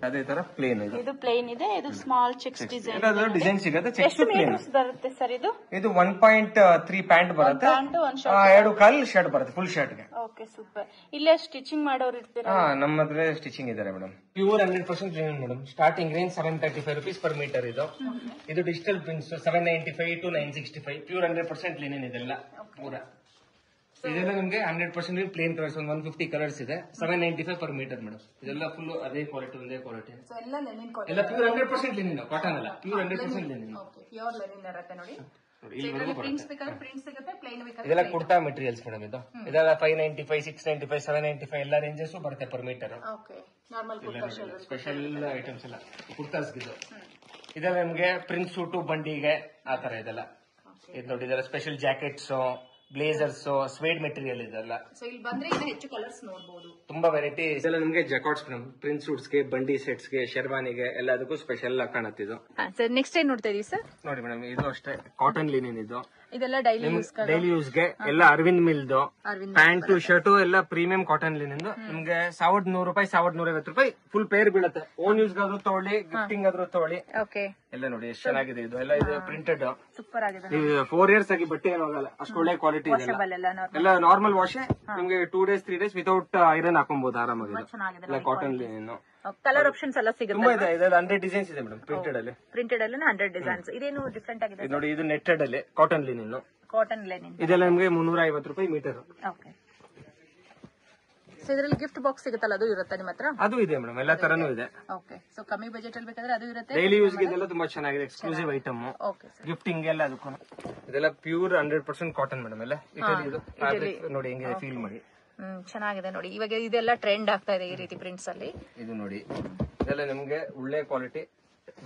ಅದೇ ತರ ಪ್ಲೇನ್ ಇದೆ. ಇದು ಪ್ಲೇನ್ ಇದೆ, ಇದು ಸ್ಮಾಲ್ ಚೆಕ್ಸ್ ಡಿಸೈನ್. ಡಿಸೈನ್ ಸಿಗುತ್ತೆ. ಚೆಕ್ಸ್ ಪ್ಲೇನ್ ಬರುತ್ತೆ ಸರ್. ಇದು 1.3 ಪ್ಯಾಂಟ್ ಬರುತ್ತೆ, 2 ಕಾಲ್ ಶರ್ಟ್ ಬರುತ್ತೆ ಫುಲ್ ಶರ್ಟ್ ಗೆ. Okay, super. ಇಲ್ಲೇ ಸ್ಟಿಚಿಂಗ್ ಮಾಡೋರು ಇರ್ತೀರಾ? ನಮ್ಮ ಹತ್ರ ಸ್ಟಿಚಿಂಗ್ ಇದಾರೆ madam. Pure 100% linen madam. Starting range 735 rupees per metre ಇದು. ಇದು digital prints 795 to 965. Pure 100% linen ಇದೆಲ್ಲ ಪೂರ. ಇದೆಲ್ಲ ನಿಮ್ಗೆ 100% ಪ್ಲೇನ್ ಕಲರ್ಸ್, 150 ಕಲರ್ಸ್ ಇದೆ. 795 per ಮೀಟರ್ ಮೇಡಮ್. ಇದೆಲ್ಲ ಫುಲ್ ಅದೇ ಕ್ವಾಲಿಟಿ, ಒಂದೇ ಕ್ವಾಲಿಟಿ. ಎಲ್ಲ ಪ್ಯೂರ್ 100% ಲಿನಿನ್, ಕಾಟನ್ ಅಲ್ಲ, ಪ್ಯೂರ್ 100% ಲಿನಿನ್. ಪ್ಯೂರ್ ಲಿನಿನ್ ಇರುತ್ತೆ ನೋಡಿ. ಇದೆಲ್ಲ ಕುರ್ತಾ ಮೆಟೀರಿಯಲ್ಸ್ ಮೇಡಮ್. ಇದೆಲ್ಲ 595, 695, 795 ಎಲ್ಲ ರೇಂಜಸ್ ಬರುತ್ತೆ ಪರ್ ಮೀಟರ್. ಸ್ಪೆಷಲ್ ಐಟಮ್ಸ್ ಎಲ್ಲ ಕುರ್ತಾಸ್ ಇದು. ಇದೆಲ್ಲ ನಿಮ್ಗೆ ಪ್ರಿಂಟ್ ಸೂಟು, ಬಂಡಿಗೆ ಆ ತರ ಇದೆಲ್ಲ. ಇದು ನೋಡಿ, ಇದೆಲ್ಲ ಸ್ಪೆಷಲ್ ಜಾಕೆಟ್ಸ್, ಬ್ಲೇಸರ್ಸ್, ಸ್ವೇಡ್ ಮೆಟೀರಿಯಲ್ ಇದೆಲ್ಲ. ಹೆಚ್ಚು ಕಲರ್ಸ್ ನೋಡಬಹುದು. ತುಂಬಾ ವೆರೈಟಿ. ಇದೆಲ್ಲ ನಿಮ್ಗೆ ಜಾಕೆಟ್ಸ್ ಮೇಡಮ್. ಪ್ರಿಂಟ್ ಸೂಟ್ಸ್ ಗೆ, ಬಂಡಿ ಸೆಟ್ಸ್ ಗೆ, ಶರ್ವಾನಿಗೆ ಎಲ್ಲದಕ್ಕೂ ಸ್ಪೆಷಲ್ ಕಾಣುತ್ತಿದ್ದು. ನೆಕ್ಸ್ಟ್ ಏನ್ ನೋಡ್ತಾ ಇದೀವಿ ಸರ್? ನೋಡಿ ಮೇಡಮ್, ಇದು ಅಷ್ಟೇ ಕಾಟನ್ ಲಿನಿನ್ ಇದು. ಇದೆಲ್ಲ ಡೈಲಿ ಡೈಲಿ ಯೂಸ್ಗೆ ಎಲ್ಲ ಅರವಿಂದ್ ಮಿಲ್ದು ಪ್ಯಾಂಟ್ ಶರ್ಟ್ ಎಲ್ಲ ಪ್ರೀಮಿಯಂ ಕಾಟನ್ ಲಿನಿಂದು ನಿಮ್ಗೆ 1100 ರೂಪಾಯಿ 1150 ರೂಪಾಯಿ ಫುಲ್ ಪೇರ್ ಬೀಳುತ್ತೆ. ಓನ್ ಯೂಸ್ ಆದ್ರೂ ತಗೊಳ್ಳಿ, ಗಿಫ್ಟಿಂಗ್ ಆದ್ರೂ ತಗೊಳ್ಳಿ. ಓಕೆ, ಎಲ್ಲ ನೋಡಿ ಎಷ್ಟು ಚೆನ್ನಾಗಿದೆ ಇದು. ಎಲ್ಲ ಇದು ಪ್ರಿಂಟೆಡ್, ಸೂಪರ್ ಆಗಿದೆ. 4 ಇಯರ್ಸ್ ಆಗಿ ಬಟ್ಟೆ ಏನು ಹೋಗಲ್ಲ, ಅಷ್ಟು ಒಳ್ಳೆ ಕ್ವಾಲಿಟಿ ಇದೆ. ಎಲ್ಲ ನಾರ್ಮಲ್ ವಾಶ್, ನಿಮ್ಗೆ 2 days 3 days ವಿತೌಟ್ ಐರನ್ ಹಾಕೊಬಹುದು ಆರಾಮಾಗಿ. ಎಲ್ಲ ಕಾಟನ್ ಲಿನಿನ್. ಕಲರ್ ಆಪ್ಷನ್ಸ್ ಎಲ್ಲ ಸಿಗುತ್ತೆ. ತುಂಬಾ ಇದೆ, ಇದರಲ್ಲಿ 100 ಡಿಸೈನ್ಸ್ ಇದೆ ಮೇಡಮ್. ಪ್ರಿಂಟೆಡ್ ಅಲ್ಲಿ 100 ಡಿಸೈನ್ಸ್. ಇದೇನು ಡಿಫ್ರೆಂಟ್ ಆಗಿದೆ ನೋಡಿ, ಇದು ನೆಟ್ಟೆಡ್ ಅಲ್ಲಿ ಕಾಟನ್ ಲಿನಿನ್. ಕಾಟನ್ ಲಿನಿನ್ ಇದೆಲ್ಲ ನಿಮ್ಗೆ 350 ರೂಪಾಯಿ ಮೀಟರ್. ಓಕೆ, ಸೊ ಇದರಲ್ಲಿ ಗಿಫ್ಟ್ ಬಾಕ್ಸ್ ಸಿಗುತ್ತಲ್ಲ, ಅದು ಇರುತ್ತೆ ನಿಮ್ಮ ಹತ್ರ? ಅದು ಇದೆ ಮೇಡಮ್, ಎಲ್ಲ ತರನೂ ಇದೆ. ಓಕೆ, ಸೊ ಕಮ್ಮಿ ಬಜೆಟ್ ಅಲ್ಲಿ ಬೇಕಾದ್ರೆ ಅದು ಇರುತ್ತೆ. ಡೈಲಿ ಯೂಸ್ ಗೆ ಇದೆಲ್ಲ ತುಂಬಾ ಚೆನ್ನಾಗಿದೆ, exclusive item. Okay sir, gifting ಎಲ್ಲ ಅದಕ್ಕೂ. ಇದೆಲ್ಲ ಪ್ಯೂರ್ 100% ಕಾಟನ್ ಮೇಡಮ್. ಎಲ್ಲ ಇದು ಫ್ಯಾಬ್ರಿಕ್ ನೋಡಿ ಹೆಂಗಿದೆ, ಫೀಲ್ ಮಾಡಿ. ಚೆನ್ನಾಗಿದೆ ನೋಡಿ. ಇವಾಗ ಇದೆಲ್ಲ ಟ್ರೆಂಡ್ ಆಗ್ತಾ ಇದೆ ಈ ರೀತಿ ಪ್ರಿಂಟ್ಸ್ ಅಲ್ಲಿ. ಇದು ನೋಡಿ, ಇದೆಲ್ಲ ನಿಮ್ಗೆ ಒಳ್ಳೆ ಕ್ವಾಲಿಟಿ,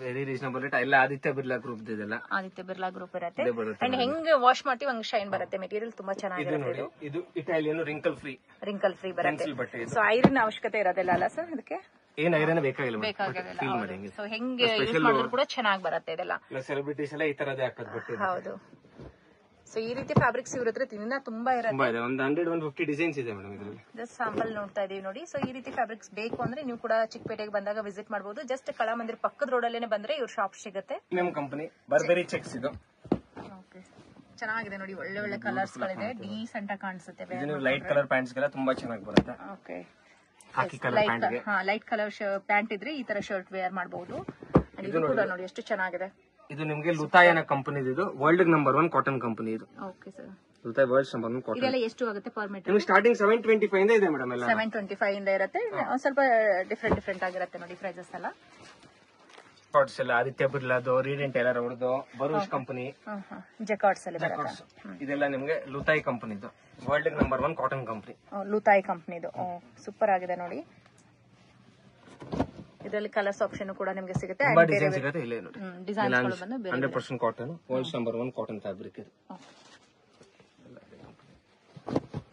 ವೆರಿ ರೀಸನಬಲ್ ರೇಟ್. ಎಲ್ಲ ಆದಿತ್ಯ ಬಿರ್ಲಾ ಗ್ರೂಪ್ ಇದೆಲ್ಲ. ಆದಿತ್ಯ ಬಿರ್ಲಾ ಗ್ರೂಪ್ ಇರುತ್ತೆ. ಅಂಡ್ ಹೆಂಗ್ ವಾಶ್ ಮಾಡ್ತೀವಿ ಹಂಗ್ ಶೈನ್ ಬರುತ್ತೆ. ಮೆಟೀರಿಯಲ್ ತುಂಬಾ ಚೆನ್ನಾಗಿರುತ್ತೆ. ಇದು ಇಟಾಲಿಯನ್ ರಿಂಕಲ್ ಫ್ರೀ ಬರುತ್ತೆ. ಸೊ ಐರನ್ ಅವಶ್ಯಕತೆ ಇರೋದಿಲ್ಲ ಅಲ್ಲ ಸರ್ ಇದಕ್ಕೆ? ಏನ್ ಐರನ್ ಬೇಕಾಗಿಲ್ಲ. ಸೊ ಹೆಂಗೆ ಯೂಸ್ ಮಾಡಿದ್ರು ಕೂಡ ಚೆನ್ನಾಗಿ ಬರುತ್ತೆ ಇದೆಲ್ಲ. ಸೆಲೆಬ್ರಿಟೀಸ್ ಎಲ್ಲ ಈ ತರದೇ ಹಾಕೋದು ಬಟ್ಟೆ. ಹೌದು. ಸೊ ಈ ರೀತಿ ಫ್ಯಾಬ್ರಿಕ್ಸ್ ಇವ್ರ ಇನ್ನ ತುಂಬಾ ಇರುತ್ತೆ. ಒಂದು 100-150 ಡಿಸೈನ್ಸ್ ಇದೆ ಮೇಡಮ್ ಇದರಲ್ಲಿ. ಜಸ್ಟ್ ಸ್ಯಾಂಪಲ್ ನೋಡ್ತಾ ಇದೀವಿ ನೋಡಿ. ಸೊ ಈ ರೀತಿ ಫ್ಯಾಬ್ರಿಕ್ಸ್ ಬೇಕು ಅಂದ್ರೆ ನೀವು ಕೂಡ ಚಿಕ್ಕಪೇಟೆಗೆ ಬಂದಾಗ ವಿಸಿಟ್ ಮಾಡಬಹುದು. ಜಸ್ಟ್ ಕಲಾಮಂದಿರ್ ಪಕ್ಕದ ರೋಡ್ ಅಲ್ಲೇನೆ ಬಂದ್ರೆ ಇವ್ರ ಶಾಪ್ ಸಿಗುತ್ತೆ. ಪ್ರೀಮಿಯಂ ಕಂಪನಿ ಬರ್ಬರಿ ಚೆಕ್ಸ್ ಇದು. ಓಕೆ, ಚೆನ್ನಾಗಿದೆ ನೋಡಿ. ಒಳ್ಳೆ ಒಳ್ಳೆ ಕಲರ್ಸ್ ಗಳಿದೆ, ಡೀಸೆಂಟ್ ಆಗಿ ಕಾಣಿಸುತ್ತೆ. ಇದು ಲೈಟ್ ಕಲರ್ ಪ್ಯಾಂಟ್ಸ್ ಗೆಲ್ಲ ತುಂಬಾ ಚೆನ್ನಾಗಿ ಬರುತ್ತೆ. ಓಕೆ, ಹಾಕಿ ಕಲರ್ ಪ್ಯಾಂಟ್ ಗೆ ಲೈಟ್ ಕಲರ್ ಪ್ಯಾಂಟ್ ಇದ್ರೆ ಈ ತರ ಶರ್ಟ್ ವೇರ್ ಮಾಡಬಹುದು. ಇದು ಕೂಡ ನೋಡಿ ಎಷ್ಟು ಚೆನ್ನಾಗಿದೆ. ಇದು ನಿಮ್ಗೆ ಲುತಾಯನ ಕಂಪನಿ. ಇದು ವರ್ಲ್ಡ್ ನಂಬರ್ 1 ಕಾಟನ್ ಕಂಪನಿ. ಇದು okay sir, Luthai world number 1 cotton. ಇದೆಲ್ಲ ಎಷ್ಟು ಆಗುತ್ತೆ ಪರ್ ಮೀಟರ್? ನಿಮ್ಗೆ ಸ್ಟಾರ್ಟಿಂಗ್ 725 ಇಂದ ಇದೆ ಮೇಡಮ್. ಎಲ್ಲ 725 ಇಂದ ಇರುತ್ತೆ. ಸ್ವಲ್ಪ ಡಿಫ್ರೆಂಟ್ ಆಗಿರುತ್ತೆ ನೋಡಿ ಪ್ರೈಸಸ್ ಎಲ್ಲ. ಕಾರ್ಡ್ಸ್ ಎಲ್ಲ ಆದಿತ್ಯ ಬಿರ್ಲಾದು, ರೀಡೆಂಟ್ ಟೈಲರ್ ಅವ್ರದ್ದು, ಬರೂಚ್ ಕಂಪನಿ, ಜಕಾರ್ಡ್ಸ್ ಅಲ್ಲಿ ಬರುತ್ತೆ. ಇದೆಲ್ಲ ನಿಮ್ಗೆ ಲುತಾಯ್ ಕಂಪನಿದು ವರ್ಲ್ಡ್ ನಂಬರ್ 1 ಕಾಟನ್ ಕಂಪನಿ. ಲುತಾಯ್ ಕಂಪನಿದು ಸೂಪರ್ ಆಗಿದೆ ನೋಡಿ. ಇದರಲ್ಲಿ ಕಲರ್ಸ್ ಆಪ್ಷನ್ ಕೂಡ ನಿಮಗೆ ಸಿಗುತ್ತೆ. ಡಿಸೈನ್ ಸಿಗುತ್ತೆ ಇಲ್ಲೇ ನೋಡಿ. ಡಿಸೈನ್ಸ್ ಗಳು ಬಂದು 100% cotton, world number 1 cotton fabric ಇದು.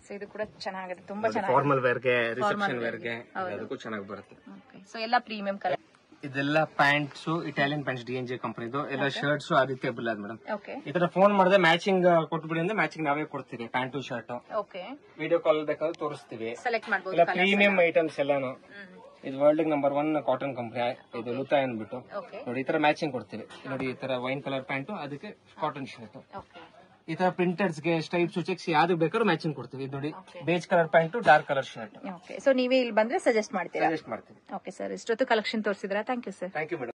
ಸೊ ಇದು ಕೂಡ ಚೆನ್ನಾಗಿದೆ, ತುಂಬಾ ಚೆನ್ನಾಗಿದೆ. ಫಾರ್ಮಲ್ ವೇರ್ ಗೆ, ರಿಸೆಪ್ಷನ್ ವೇರ್ ಗೆ ಅದಕ್ಕೂ ಚೆನ್ನಾಗಿ ಬರುತ್ತೆ. ಓಕೆ, ಸೊ ಎಲ್ಲ ಪ್ರೀಮಿಯಂ ಕಲರ್. ಇದೆಲ್ಲ ಪ್ಯಾಂಟ್ಸ್ ಇಟಾಲಿಯನ್ ಪ್ಯಾಂಟ್ಸ್ DNJ ಕಂಪನಿದು. ಎಲ್ಲ shirts Aditya Birla madam. Okay, ಈ ತರ ಫೋನ್ ಮಾಡಿದ್ರೆ ಮ್ಯಾಚಿಂಗ್ ಕೊಟ್ಬಿಡಿ ಅಂದ್ರೆ ಮ್ಯಾಚಿಂಗ್ ನಾವೇ ಕೊಡ್ತೀವಿ. Pant shirt okay, video call ಬೇಕಾದ್ರೆ ತೋರಿಸ್ತೀವಿ. ಸೆಲೆಕ್ಟ್ ಮಾಡಬಹುದು. ಎಲ್ಲ ಪ್ರೀಮಿಯಂ ಐಟಮ್ಸ್ ಎಲ್ಲಾನು. ಇದು ವರ್ಲ್ಡ್ ನಂಬರ್ 1 ಕಾಟನ್ ಕಂಪನಿ. ಇದು ಲುತಾಯ್ ಅಂದ್ಬಿಟ್ಟು ನೋಡಿ. ಈ ತರ ಮ್ಯಾಚಿಂಗ್ ಕೊಡ್ತೀವಿ ನೋಡಿ. ಈ ತರ ವೈನ್ ಕಲರ್ ಪ್ಯಾಂಟ್, ಅದಕ್ಕೆ ಕಾಟನ್ ಶರ್ಟ್. ಈ ತರ ಪ್ರಿಂಟರ್ಸ್ ಗೆ ಸ್ಟೈಪ್ಸ್ ಚೆಕ್ಸ್ ಯಾವ್ದು ಬೇಕಾದ್ರೂ ಮ್ಯಾಚಿಂಗ್ ಕೊಡ್ತೀವಿ. ನೋಡಿ, beige colour pant, dark colour shirt. Okay, so ನೀವೇ ಇಲ್ಲಿ ಬಂದ್ರೆ ಸಜೆಸ್ಟ್ ಮಾಡ್ತೀರಾ? ಸಜೆಸ್ಟ್ ಮಾಡ್ತೀವಿ. ಓಕೆ ಸರ್, ಇಷ್ಟೊತ್ತು ಕಲೆಕ್ಷನ್ ತೋರಿಸಿದ್ರಾ? Thank you sir. Thank you madam.